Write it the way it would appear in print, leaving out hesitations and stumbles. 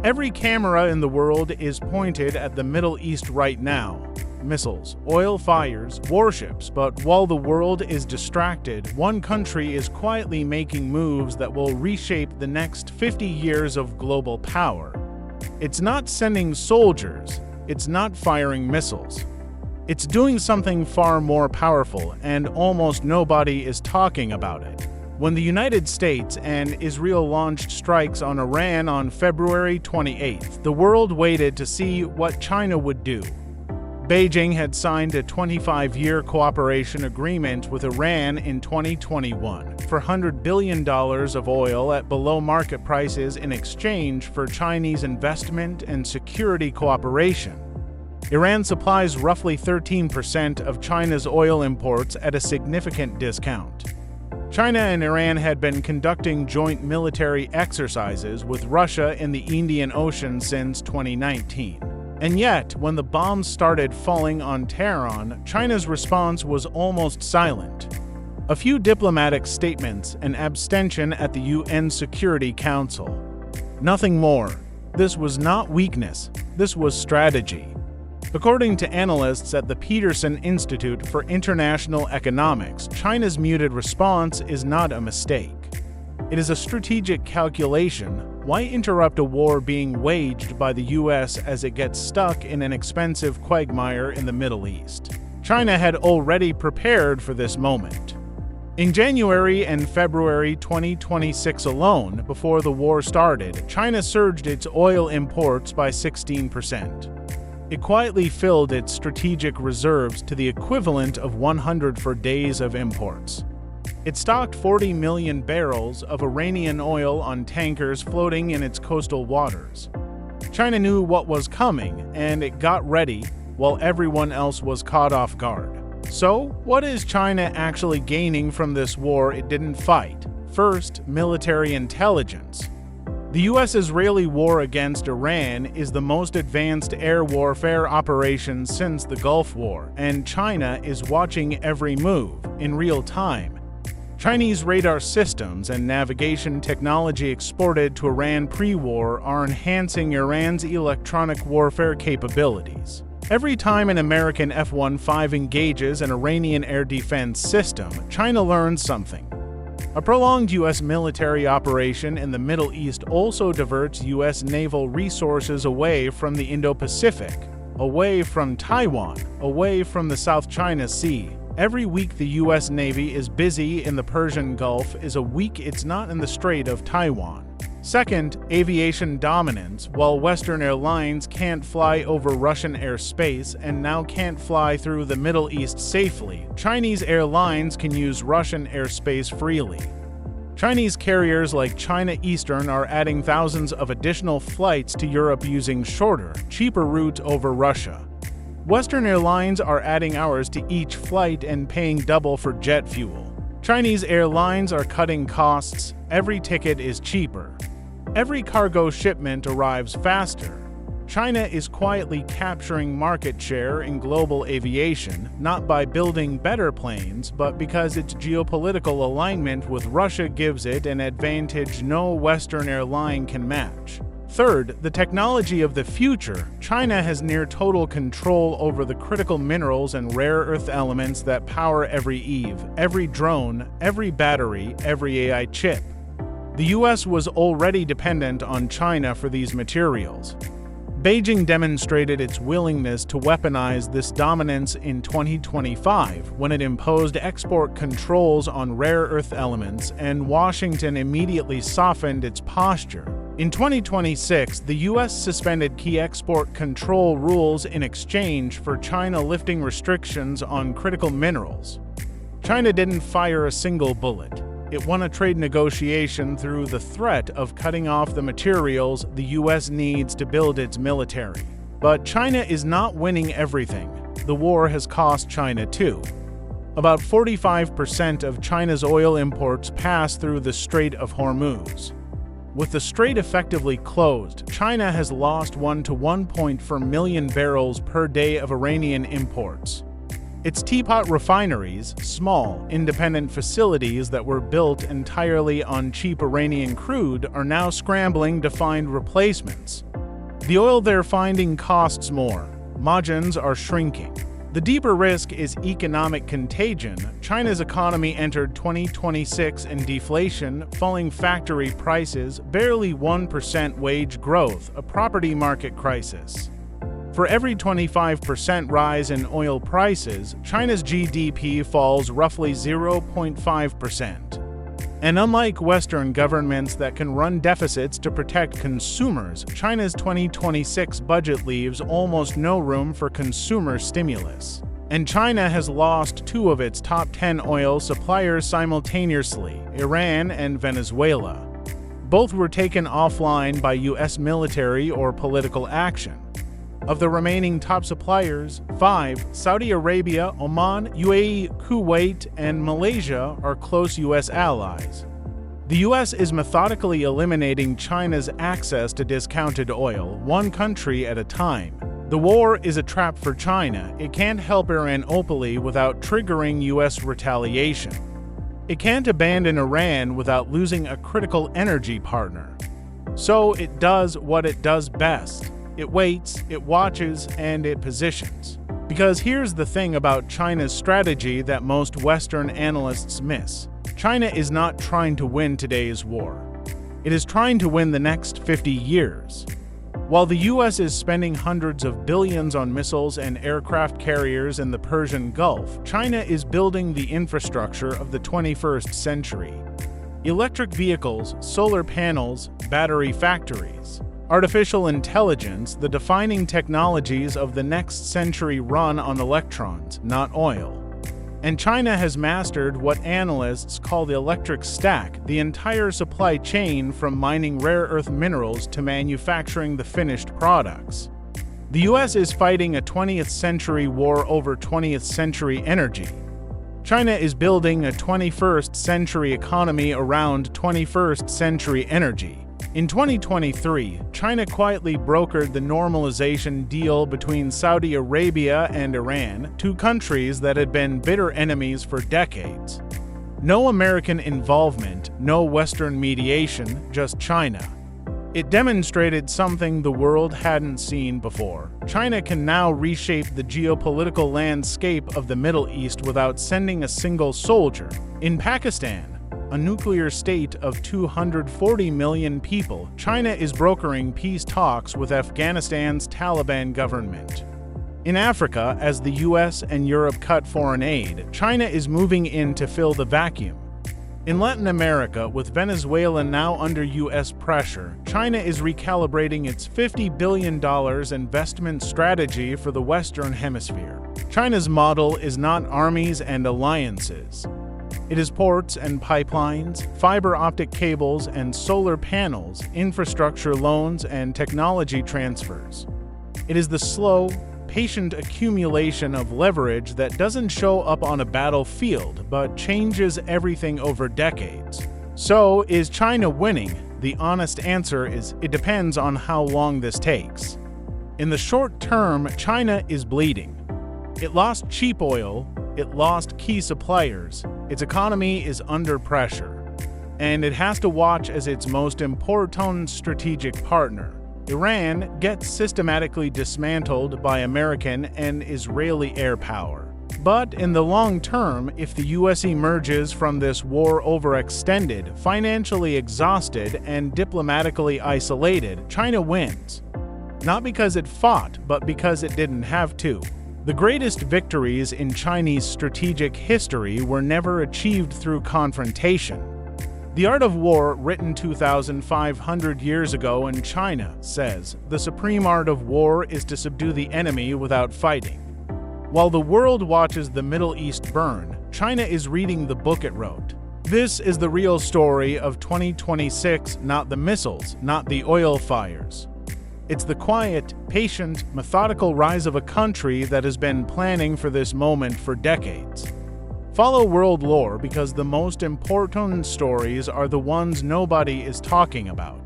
Every camera in the world is pointed at the Middle East right now. Missiles, oil fires, warships, but while the world is distracted, one country is quietly making moves that will reshape the next 50 years of global power. It's not sending soldiers, it's not firing missiles. It's doing something far more powerful, and almost nobody is talking about it. When the United States and Israel launched strikes on Iran on February 28th, the world waited to see what China would do. Beijing had signed a 25-year cooperation agreement with Iran in 2021 for $100 billion of oil at below-market prices in exchange for Chinese investment and security cooperation. Iran supplies roughly 13% of China's oil imports at a significant discount. China and Iran had been conducting joint military exercises with Russia in the Indian Ocean since 2019. And yet, when the bombs started falling on Tehran, China's response was almost silent. A few diplomatic statements and abstention at the UN Security Council. Nothing more. This was not weakness, this was strategy. According to analysts at the Peterson Institute for International Economics, China's muted response is not a mistake. It is a strategic calculation. Why interrupt a war being waged by the US as it gets stuck in an expensive quagmire in the Middle East? China had already prepared for this moment. In January and February 2026 alone, before the war started, China surged its oil imports by 16%. It quietly filled its strategic reserves to the equivalent of 100 days of imports. It stocked 40 million barrels of Iranian oil on tankers floating in its coastal waters. China knew what was coming, and it got ready while everyone else was caught off guard. So, what is China actually gaining from this war it didn't fight? First, military intelligence. The US-Israeli war against Iran is the most advanced air warfare operation since the Gulf War, and China is watching every move in real time. Chinese radar systems and navigation technology exported to Iran pre-war are enhancing Iran's electronic warfare capabilities. Every time an American F-15 engages an Iranian air defense system, China learns something. A prolonged U.S. military operation in the Middle East also diverts U.S. naval resources away from the Indo-Pacific, away from Taiwan, away from the South China Sea. Every week the U.S. Navy is busy in the Persian Gulf is a week it's not in the Strait of Taiwan. Second, aviation dominance. While Western airlines can't fly over Russian airspace and now can't fly through the Middle East safely, Chinese airlines can use Russian airspace freely. Chinese carriers like China Eastern are adding thousands of additional flights to Europe using shorter, cheaper routes over Russia. Western airlines are adding hours to each flight and paying double for jet fuel. Chinese airlines are cutting costs. Every ticket is cheaper. Every cargo shipment arrives faster. China is quietly capturing market share in global aviation, not by building better planes, but because its geopolitical alignment with Russia gives it an advantage no Western airline can match. Third, the technology of the future. China has near total control over the critical minerals and rare earth elements that power every EV, every drone, every battery, every AI chip. The US was already dependent on China for these materials. Beijing demonstrated its willingness to weaponize this dominance in 2025 when it imposed export controls on rare earth elements, and Washington immediately softened its posture. In 2026, the US suspended key export control rules in exchange for China lifting restrictions on critical minerals. China didn't fire a single bullet. It won a trade negotiation through the threat of cutting off the materials the US needs to build its military. But China is not winning everything. The war has cost China too. About 45% of China's oil imports pass through the Strait of Hormuz. With the strait effectively closed, China has lost 1 to 1.4 million barrels per day of Iranian imports. Its teapot refineries, small, independent facilities that were built entirely on cheap Iranian crude, are now scrambling to find replacements. The oil they're finding costs more. Margins are shrinking. The deeper risk is economic contagion. China's economy entered 2026 in deflation, falling factory prices, barely 1% wage growth, a property market crisis. For every 25% rise in oil prices, China's GDP falls roughly 0.5%. And unlike Western governments that can run deficits to protect consumers, China's 2026 budget leaves almost no room for consumer stimulus. And China has lost two of its top 10 oil suppliers simultaneously, Iran and Venezuela. Both were taken offline by U.S. military or political action. Of the remaining top suppliers, 5, Saudi Arabia, Oman, UAE, Kuwait, and Malaysia, are close U.S. allies. The U.S. is methodically eliminating China's access to discounted oil, one country at a time. The war is a trap for China. It can't help Iran openly without triggering U.S. retaliation. It can't abandon Iran without losing a critical energy partner. So it does what it does best. It waits, it watches, and it positions. Because here's the thing about China's strategy that most Western analysts miss. China is not trying to win today's war. It is trying to win the next 50 years. While the U.S. is spending hundreds of billions on missiles and aircraft carriers in the Persian Gulf, China is building the infrastructure of the 21st century. Electric vehicles, solar panels, battery factories. Artificial intelligence, the defining technologies of the next century run on electrons, not oil. And China has mastered what analysts call the electric stack, the entire supply chain from mining rare earth minerals to manufacturing the finished products. The US is fighting a 20th century war over 20th century energy. China is building a 21st century economy around 21st century energy. In 2023, China quietly brokered the normalization deal between Saudi Arabia and Iran, two countries that had been bitter enemies for decades. No American involvement, no Western mediation, just China. It demonstrated something the world hadn't seen before. China can now reshape the geopolitical landscape of the Middle East without sending a single soldier. In Pakistan, a nuclear state of 240 million people, China is brokering peace talks with Afghanistan's Taliban government. In Africa, as the US and Europe cut foreign aid, China is moving in to fill the vacuum. In Latin America, with Venezuela now under US pressure, China is recalibrating its $50 billion investment strategy for the Western Hemisphere. China's model is not armies and alliances. It is ports and pipelines, fiber optic cables and solar panels, infrastructure loans and technology transfers. It is the slow, patient accumulation of leverage that doesn't show up on a battlefield but changes everything over decades. So, is China winning? The honest answer is it depends on how long this takes. In the short term, China is bleeding. It lost cheap oil, it lost key suppliers, its economy is under pressure, and it has to watch as its most important strategic partner, Iran, gets systematically dismantled by American and Israeli air power. But in the long term, if the US emerges from this war overextended, financially exhausted, and diplomatically isolated, China wins. Not because it fought, but because it didn't have to. The greatest victories in Chinese strategic history were never achieved through confrontation. The Art of War, written 2,500 years ago in China, says, "The supreme art of war is to subdue the enemy without fighting." While the world watches the Middle East burn, China is reading the book it wrote. This is the real story of 2026, not the missiles, not the oil fires. It's the quiet, patient, methodical rise of a country that has been planning for this moment for decades. Follow WorldLore because the most important stories are the ones nobody is talking about.